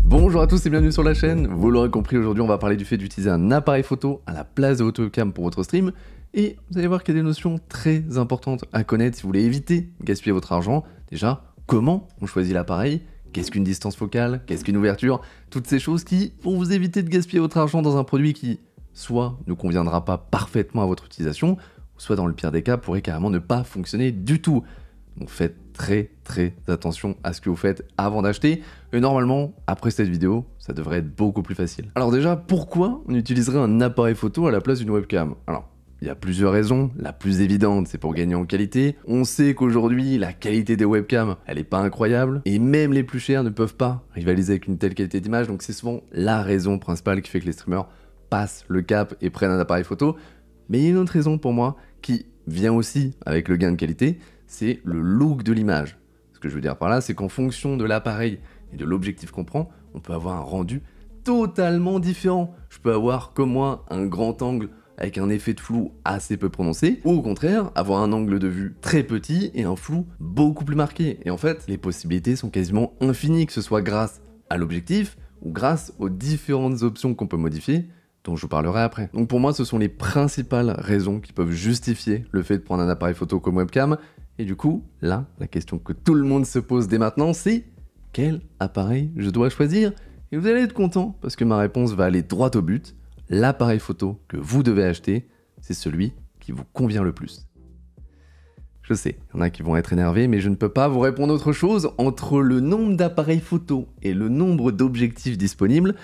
Bonjour à tous et bienvenue sur la chaîne. Vous l'aurez compris, aujourd'hui on va parler du fait d'utiliser un appareil photo à la place de votre webcam pour votre stream. Et vous allez voir qu'il y a des notions très importantes à connaître si vous voulez éviter de gaspiller votre argent. Déjà, comment on choisit l'appareil? Qu'est-ce qu'une distance focale? Qu'est-ce qu'une ouverture? Toutes ces choses qui vont vous éviter de gaspiller votre argent dans un produit qui, soit ne conviendra pas parfaitement à votre utilisation, soit dans le pire des cas pourrait carrément ne pas fonctionner du tout. Donc faites très attention à ce que vous faites avant d'acheter. Et normalement, après cette vidéo, ça devrait être beaucoup plus facile. Alors déjà, pourquoi on utiliserait un appareil photo à la place d'une webcam? Alors, il y a plusieurs raisons. La plus évidente, c'est pour gagner en qualité. On sait qu'aujourd'hui, la qualité des webcams, elle est pas incroyable. Et même les plus chers ne peuvent pas rivaliser avec une telle qualité d'image. Donc c'est souvent la raison principale qui fait que les streamers passent le cap et prennent un appareil photo. Mais il y a une autre raison pour moi qui vient aussi avec le gain de qualité, c'est le look de l'image. Ce que je veux dire par là, c'est qu'en fonction de l'appareil et de l'objectif qu'on prend, on peut avoir un rendu totalement différent. Je peux avoir, comme moi, un grand angle avec un effet de flou assez peu prononcé, ou au contraire, avoir un angle de vue très petit et un flou beaucoup plus marqué. Et en fait, les possibilités sont quasiment infinies, que ce soit grâce à l'objectif ou grâce aux différentes options qu'on peut modifier, dont je vous parlerai après. Donc pour moi, ce sont les principales raisons qui peuvent justifier le fait de prendre un appareil photo comme webcam. Et du coup, là, la question que tout le monde se pose dès maintenant, c'est quel appareil je dois choisir? Et vous allez être content, parce que ma réponse va aller droit au but. L'appareil photo que vous devez acheter, c'est celui qui vous convient le plus. Je sais, il y en a qui vont être énervés, mais je ne peux pas vous répondre autre chose. Entre le nombre d'appareils photo et le nombre d'objectifs disponibles,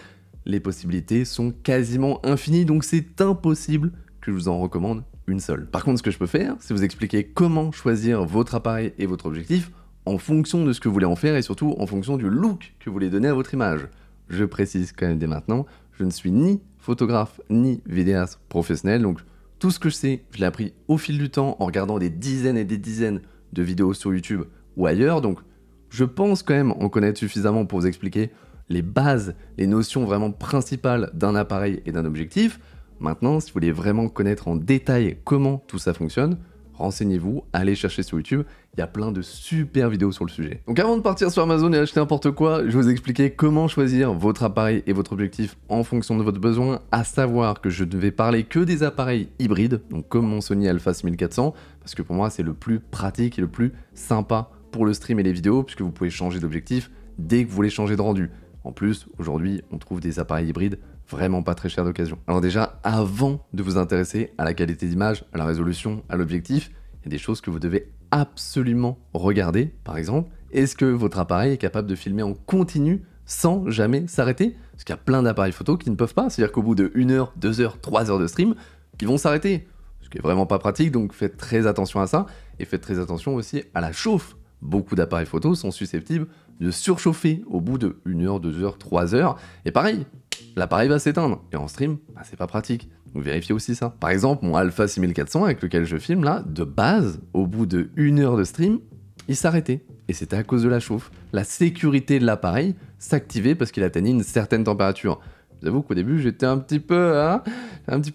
les possibilités sont quasiment infinies, donc c'est impossible que je vous en recommande une seule. Par contre, ce que je peux faire, c'est vous expliquer comment choisir votre appareil et votre objectif en fonction de ce que vous voulez en faire et surtout en fonction du look que vous voulez donner à votre image. Je précise quand même dès maintenant, je ne suis ni photographe ni vidéaste professionnel, donc tout ce que je sais, je l'ai appris au fil du temps en regardant des dizaines et des dizaines de vidéos sur YouTube ou ailleurs, donc je pense quand même en connaître suffisamment pour vous expliquer les bases, les notions vraiment principales d'un appareil et d'un objectif. Maintenant, si vous voulez vraiment connaître en détail comment tout ça fonctionne, renseignez-vous, allez chercher sur YouTube, il y a plein de super vidéos sur le sujet. Donc avant de partir sur Amazon et acheter n'importe quoi, je vais vous expliquer comment choisir votre appareil et votre objectif en fonction de votre besoin, à savoir que je ne vais parler que des appareils hybrides, donc comme mon Sony Alpha 6400, parce que pour moi c'est le plus pratique et le plus sympa pour le stream et les vidéos, puisque vous pouvez changer d'objectif dès que vous voulez changer de rendu. En plus, aujourd'hui, on trouve des appareils hybrides vraiment pas très chers d'occasion. Alors déjà, avant de vous intéresser à la qualité d'image, à la résolution, à l'objectif, il y a des choses que vous devez absolument regarder. Par exemple, est-ce que votre appareil est capable de filmer en continu sans jamais s'arrêter? Parce qu'il y a plein d'appareils photo qui ne peuvent pas, c'est-à-dire qu'au bout de 1 heure, 2 heures, 3 heures de stream, ils vont s'arrêter. Ce qui est vraiment pas pratique, donc faites très attention à ça, et faites très attention aussi à la chauffe. Beaucoup d'appareils photo sont susceptibles de surchauffer au bout de 1 heure, 2 heures, 3 heures. Et pareil, l'appareil va s'éteindre. Et en stream, c'est pas pratique. Donc vérifiez aussi ça. Par exemple, mon Alpha 6400 avec lequel je filme là, de base, au bout de 1 heure de stream, il s'arrêtait. Et c'était à cause de la chauffe. La sécurité de l'appareil s'activait parce qu'il atteignait une certaine température. Je vous avoue qu'au début, j'étais un petit peu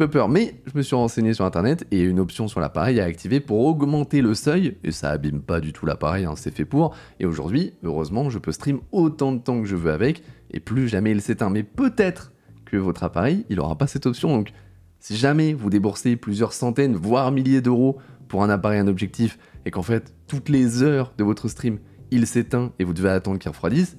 peur. Mais je me suis renseigné sur internet et il y a une option sur l'appareil à activer pour augmenter le seuil. Et ça abîme pas du tout l'appareil, c'est fait pour. Et aujourd'hui, heureusement, je peux stream autant de temps que je veux avec et plus jamais il s'éteint. Mais peut-être que votre appareil, il n'aura pas cette option. Donc, si jamais vous déboursez plusieurs centaines, voire milliers d'euros pour un appareil, un objectif, et qu'en fait, toutes les heures de votre stream, il s'éteint et vous devez attendre qu'il refroidisse,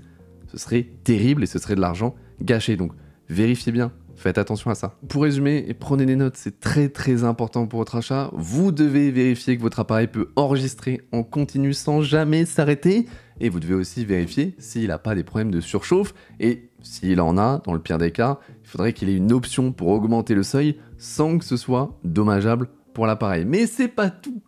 ce serait terrible et ce serait de l'argent gâché. Donc, vérifiez bien, faites attention à ça. Pour résumer, et prenez des notes, c'est très important pour votre achat. Vous devez vérifier que votre appareil peut enregistrer en continu sans jamais s'arrêter. Et vous devez aussi vérifier s'il n'a pas des problèmes de surchauffe. Et s'il en a, dans le pire des cas, il faudrait qu'il ait une option pour augmenter le seuil sans que ce soit dommageable pour l'appareil. Mais c'est pas tout.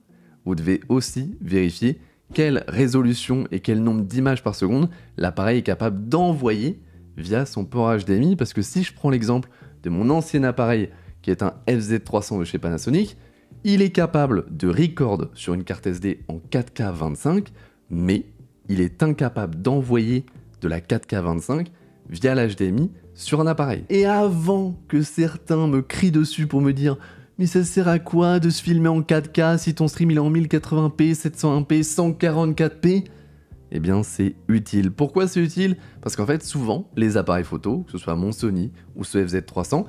Vous devez aussi vérifier quelle résolution et quel nombre d'images par seconde l'appareil est capable d'envoyer via son port HDMI, parce que si je prends l'exemple de mon ancien appareil qui est un FZ300 de chez Panasonic, il est capable de record sur une carte SD en 4K 25, mais il est incapable d'envoyer de la 4K 25 via l'HDMI sur un appareil. Et avant que certains me crient dessus pour me dire « Mais ça sert à quoi de se filmer en 4K si ton stream il est en 1080p, 720p, 144p ?» eh bien c'est utile. Pourquoi c'est utile? Parce qu'en fait souvent les appareils photo, que ce soit mon Sony ou ce FZ300,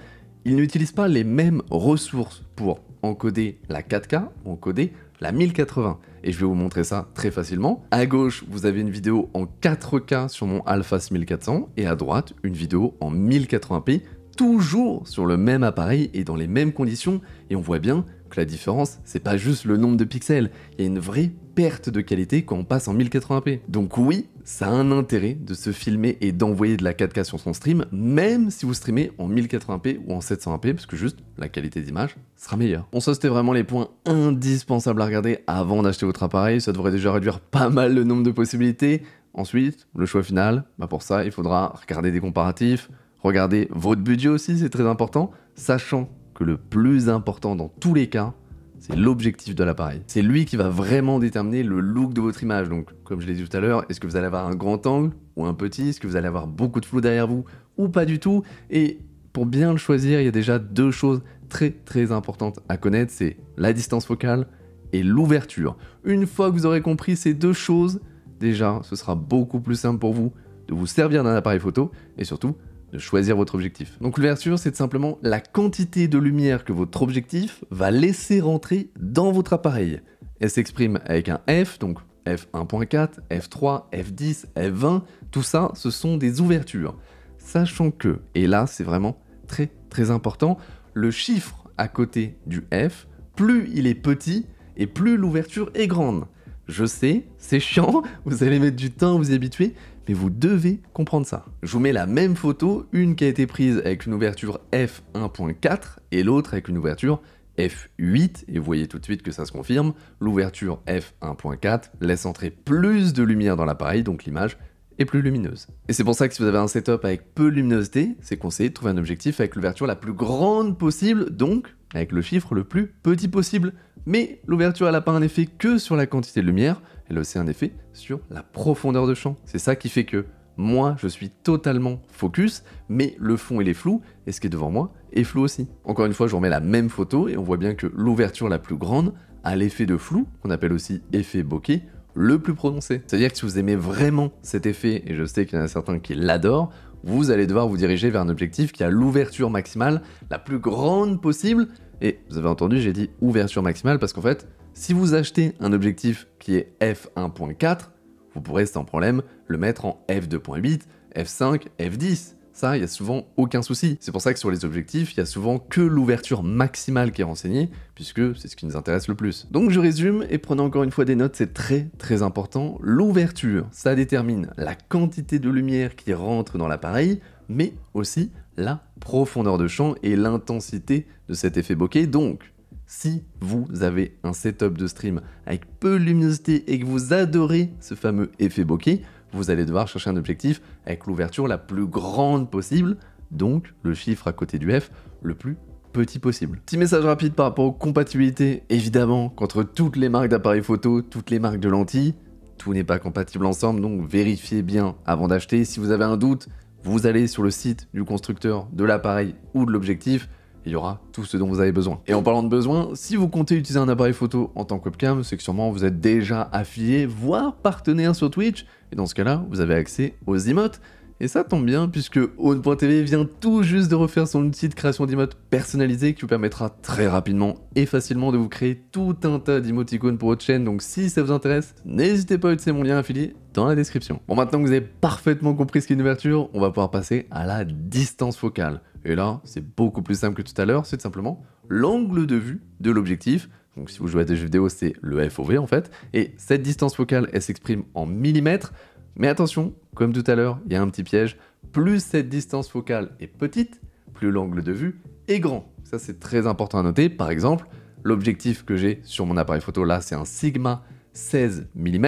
ils n'utilisent pas les mêmes ressources pour encoder la 4K ou encoder la 1080. Et je vais vous montrer ça très facilement. À gauche, vous avez une vidéo en 4K sur mon Alpha 6400 et à droite, une vidéo en 1080p, toujours sur le même appareil et dans les mêmes conditions. Et on voit bien que la différence, c'est pas juste le nombre de pixels, il y a une vraie perte de qualité quand on passe en 1080p. Donc oui, ça a un intérêt de se filmer et d'envoyer de la 4K sur son stream, même si vous streamez en 1080p ou en 720p, parce que juste la qualité d'image sera meilleure. Bon, ça c'était vraiment les points indispensables à regarder avant d'acheter votre appareil, ça devrait déjà réduire pas mal le nombre de possibilités. Ensuite, le choix final, pour ça il faudra regarder des comparatifs, regarder votre budget aussi, c'est très important, sachant que le plus important dans tous les cas, c'est l'objectif de l'appareil. C'est lui qui va vraiment déterminer le look de votre image. Donc, comme je l'ai dit tout à l'heure, est-ce que vous allez avoir un grand angle ou un petit? Est-ce que vous allez avoir beaucoup de flou derrière vous ou pas du tout? Et pour bien le choisir, il y a déjà deux choses très importantes à connaître, c'est la distance focale et l'ouverture. Une fois que vous aurez compris ces deux choses, déjà, ce sera beaucoup plus simple pour vous de vous servir d'un appareil photo et surtout de choisir votre objectif. Donc l'ouverture, c'est simplement la quantité de lumière que votre objectif va laisser rentrer dans votre appareil. Elle s'exprime avec un F, donc f1.4, f3, f10, f20, tout ça, ce sont des ouvertures. Sachant que, et là c'est vraiment très important, le chiffre à côté du F, plus il est petit et plus l'ouverture est grande. Je sais, c'est chiant, vous allez mettre du temps à vous y habituer, mais vous devez comprendre ça. Je vous mets la même photo, une qui a été prise avec une ouverture f1.4 et l'autre avec une ouverture f8, et vous voyez tout de suite que ça se confirme, l'ouverture f1.4 laisse entrer plus de lumière dans l'appareil, donc l'image est plus lumineuse. Et c'est pour ça que si vous avez un setup avec peu de luminosité, c'est conseillé de trouver un objectif avec l'ouverture la plus grande possible, donc avec le chiffre le plus petit possible. Mais l'ouverture, elle n'a pas un effet que sur la quantité de lumière, elle a aussi un effet sur la profondeur de champ. C'est ça qui fait que moi, je suis totalement focus, mais le fond, il est flou, et ce qui est devant moi est flou aussi. Encore une fois, je vous remets la même photo, et on voit bien que l'ouverture la plus grande a l'effet de flou, qu'on appelle aussi effet bokeh, le plus prononcé. C'est-à-dire que si vous aimez vraiment cet effet, et je sais qu'il y en a certains qui l'adorent, vous allez devoir vous diriger vers un objectif qui a l'ouverture maximale la plus grande possible. Et vous avez entendu, j'ai dit ouverture maximale parce qu'en fait, si vous achetez un objectif qui est f1.4, vous pourrez sans problème le mettre en f2.8, f5, f10. Ça, il n'y a souvent aucun souci. C'est pour ça que sur les objectifs, il y a souvent que l'ouverture maximale qui est renseignée, puisque c'est ce qui nous intéresse le plus. Donc je résume, et prenez encore une fois des notes, c'est très important. L'ouverture, ça détermine la quantité de lumière qui rentre dans l'appareil, mais aussi la profondeur de champ et l'intensité de cet effet bokeh. Donc, si vous avez un setup de stream avec peu de luminosité et que vous adorez ce fameux effet bokeh, vous allez devoir chercher un objectif avec l'ouverture la plus grande possible, donc le chiffre à côté du F le plus petit possible. Petit message rapide par rapport aux compatibilités, évidemment qu'entre toutes les marques d'appareils photo, toutes les marques de lentilles, tout n'est pas compatible ensemble, donc vérifiez bien avant d'acheter. Si vous avez un doute, vous allez sur le site du constructeur de l'appareil ou de l'objectif, il y aura tout ce dont vous avez besoin. Et en parlant de besoin, si vous comptez utiliser un appareil photo en tant que webcam, c'est que sûrement vous êtes déjà affilié, voire partenaire sur Twitch, et dans ce cas-là, vous avez accès aux emotes. Et ça tombe bien puisque Own.tv vient tout juste de refaire son outil de création d'emotes personnalisé qui vous permettra très rapidement et facilement de vous créer tout un tas d'emoticônes pour votre chaîne. Donc si ça vous intéresse, n'hésitez pas à utiliser mon lien affilié dans la description. Bon, maintenant que vous avez parfaitement compris ce qu'est une ouverture, on va pouvoir passer à la distance focale. Et là, c'est beaucoup plus simple que tout à l'heure, c'est simplement l'angle de vue de l'objectif. Donc si vous jouez à des jeux vidéo, c'est le FOV en fait. Et cette distance focale, elle s'exprime en millimètres. Mais attention, comme tout à l'heure, il y a un petit piège. Plus cette distance focale est petite, plus l'angle de vue est grand. Ça, c'est très important à noter. Par exemple, l'objectif que j'ai sur mon appareil photo là, c'est un Sigma 16 mm.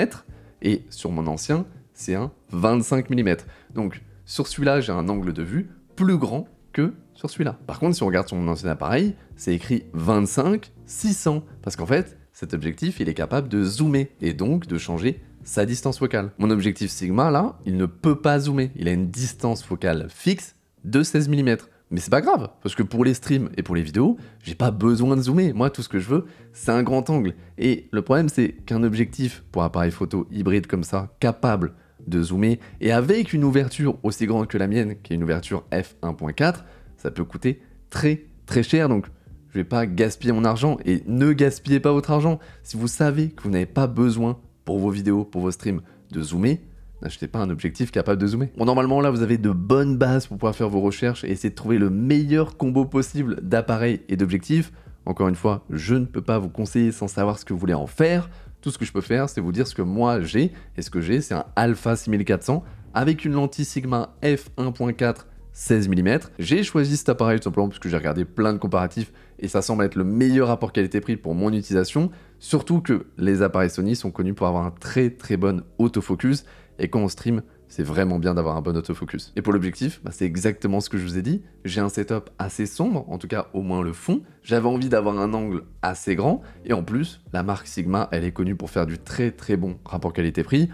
Et sur mon ancien, c'est un 25 mm. Donc sur celui-là, j'ai un angle de vue plus grand que sur celui-là. Par contre, si on regarde sur mon ancien appareil, c'est écrit 25-600. Parce qu'en fait, cet objectif, il est capable de zoomer et donc de changer sa distance focale. Mon objectif Sigma, là, il ne peut pas zoomer. Il a une distance focale fixe de 16 mm. Mais c'est pas grave, parce que pour les streams et pour les vidéos, j'ai pas besoin de zoomer. Moi, tout ce que je veux, c'est un grand angle. Et le problème, c'est qu'un objectif pour appareil photo hybride comme ça, capable de zoomer, et avec une ouverture aussi grande que la mienne, qui est une ouverture f1.4, ça peut coûter très très cher. Donc, je vais pas gaspiller mon argent, et ne gaspillez pas votre argent. Si vous savez que vous n'avez pas besoin pour vos vidéos, pour vos streams, de zoomer, n'achetez pas un objectif capable de zoomer. Bon, normalement, là, vous avez de bonnes bases pour pouvoir faire vos recherches et essayer de trouver le meilleur combo possible d'appareils et d'objectifs. Encore une fois, je ne peux pas vous conseiller sans savoir ce que vous voulez en faire. Tout ce que je peux faire, c'est vous dire ce que moi j'ai. Et ce que j'ai, c'est un Alpha 6400 avec une lentille Sigma f1.4 16 mm. J'ai choisi cet appareil tout simplement parce que j'ai regardé plein de comparatifs et ça semble être le meilleur rapport qualité-prix pour mon utilisation. Surtout que les appareils Sony sont connus pour avoir un très très bon autofocus. Et quand on stream, c'est vraiment bien d'avoir un bon autofocus. Et pour l'objectif, c'est exactement ce que je vous ai dit. J'ai un setup assez sombre, en tout cas au moins le fond. J'avais envie d'avoir un angle assez grand. Et en plus, la marque Sigma, elle est connue pour faire du très très bon rapport qualité-prix.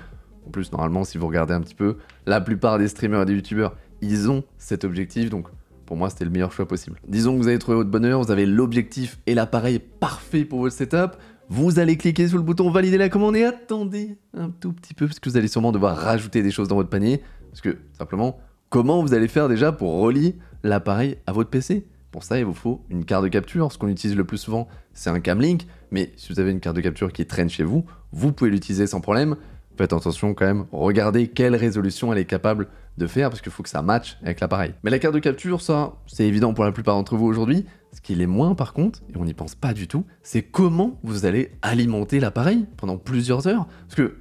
En plus, normalement, si vous regardez un petit peu, la plupart des streamers et des youtubeurs, ils ont cet objectif. Donc pour moi, c'était le meilleur choix possible. Disons que vous avez trouvé votre bonheur, vous avez l'objectif et l'appareil parfait pour votre setup. Vous allez cliquer sur le bouton valider la commande et attendez un tout petit peu parce que vous allez sûrement devoir rajouter des choses dans votre panier. Parce que simplement, comment vous allez faire déjà pour relier l'appareil à votre PC? Pour ça, il vous faut une carte de capture. Ce qu'on utilise le plus souvent, c'est un Camlink. Mais si vous avez une carte de capture qui traîne chez vous, vous pouvez l'utiliser sans problème. Faites attention quand même, regardez quelle résolution elle est capable de faire parce qu'il faut que ça matche avec l'appareil. Mais la carte de capture, ça, c'est évident pour la plupart d'entre vous aujourd'hui. Ce qui l'est moins par contre, et on n'y pense pas du tout, c'est comment vous allez alimenter l'appareil pendant plusieurs heures. Parce que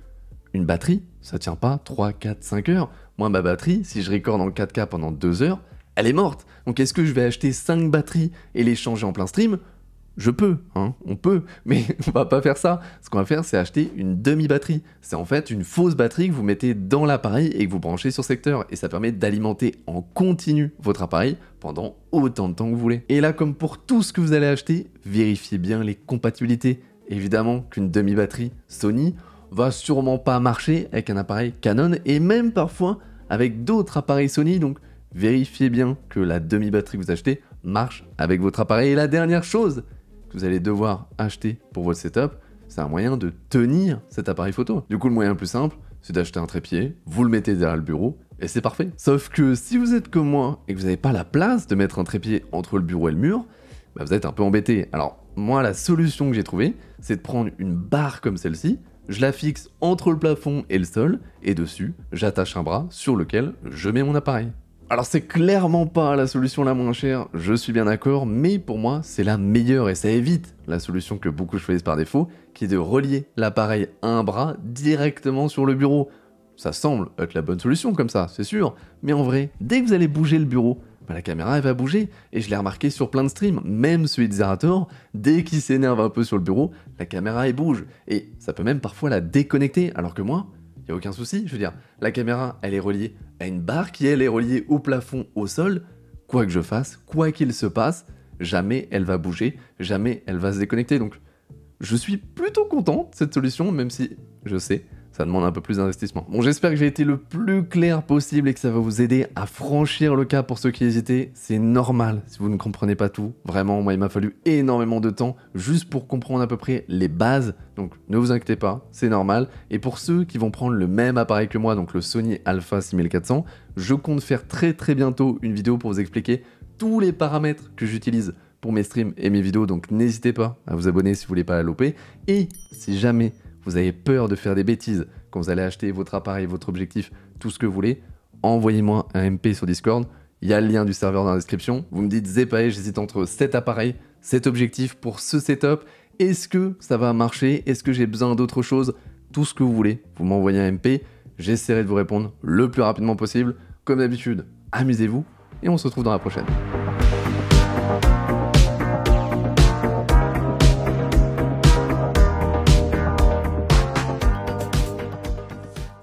une batterie, ça tient pas 3, 4, 5 heures. Moi, ma batterie, si je recorde en 4K pendant 2 heures, elle est morte. Donc est-ce que je vais acheter 5 batteries et les changer en plein stream ? Je peux, hein, on peut, mais on va pas faire ça. Ce qu'on va faire, c'est acheter une demi-batterie. C'est en fait une fausse batterie que vous mettez dans l'appareil et que vous branchez sur secteur. Et ça permet d'alimenter en continu votre appareil pendant autant de temps que vous voulez. Et là, comme pour tout ce que vous allez acheter, vérifiez bien les compatibilités. Évidemment qu'une demi-batterie Sony va sûrement pas marcher avec un appareil Canon et même parfois avec d'autres appareils Sony. Donc vérifiez bien que la demi-batterie que vous achetez marche avec votre appareil. Et la dernière chose que vous allez devoir acheter pour votre setup, c'est un moyen de tenir cet appareil photo. Du coup, le moyen le plus simple, c'est d'acheter un trépied, vous le mettez derrière le bureau, et c'est parfait. Sauf que si vous êtes comme moi, et que vous n'avez pas la place de mettre un trépied entre le bureau et le mur, vous êtes un peu embêté. Alors, moi, la solution que j'ai trouvée, c'est de prendre une barre comme celle-ci, je la fixe entre le plafond et le sol, et dessus, j'attache un bras sur lequel je mets mon appareil. Alors c'est clairement pas la solution la moins chère, je suis bien d'accord, mais pour moi c'est la meilleure et ça évite la solution que beaucoup choisissent par défaut, qui est de relier l'appareil à un bras directement sur le bureau. Ça semble être la bonne solution comme ça, c'est sûr, mais en vrai, dès que vous allez bouger le bureau, la caméra elle va bouger, et je l'ai remarqué sur plein de streams, même celui de Zerator, dès qu'il s'énerve un peu sur le bureau, la caméra elle bouge, et ça peut même parfois la déconnecter, alors que moi, il n'y a aucun souci, je veux dire, la caméra, elle est reliée à une barre qui, elle, est reliée au plafond, au sol. Quoi que je fasse, quoi qu'il se passe, jamais elle va bouger, jamais elle va se déconnecter. Donc, je suis plutôt content de cette solution, même si, je sais, ça demande un peu plus d'investissement. Bon, j'espère que j'ai été le plus clair possible et que ça va vous aider à franchir le cap pour ceux qui hésitaient. C'est normal si vous ne comprenez pas tout. Vraiment, moi, il m'a fallu énormément de temps juste pour comprendre à peu près les bases. Donc, ne vous inquiétez pas, c'est normal. Et pour ceux qui vont prendre le même appareil que moi, donc le Sony Alpha 6400, je compte faire très très bientôt une vidéo pour vous expliquer tous les paramètres que j'utilise pour mes streams et mes vidéos. Donc, n'hésitez pas à vous abonner si vous voulez pas la louper. Et si jamais vous avez peur de faire des bêtises quand vous allez acheter votre appareil, votre objectif, tout ce que vous voulez, envoyez-moi un MP sur Discord. Il y a le lien du serveur dans la description. Vous me dites Zepae, j'hésite entre cet appareil, cet objectif pour ce setup. Est-ce que ça va marcher? Est-ce que j'ai besoin d'autre chose? Tout ce que vous voulez, vous m'envoyez un MP. J'essaierai de vous répondre le plus rapidement possible. Comme d'habitude, amusez-vous et on se retrouve dans la prochaine.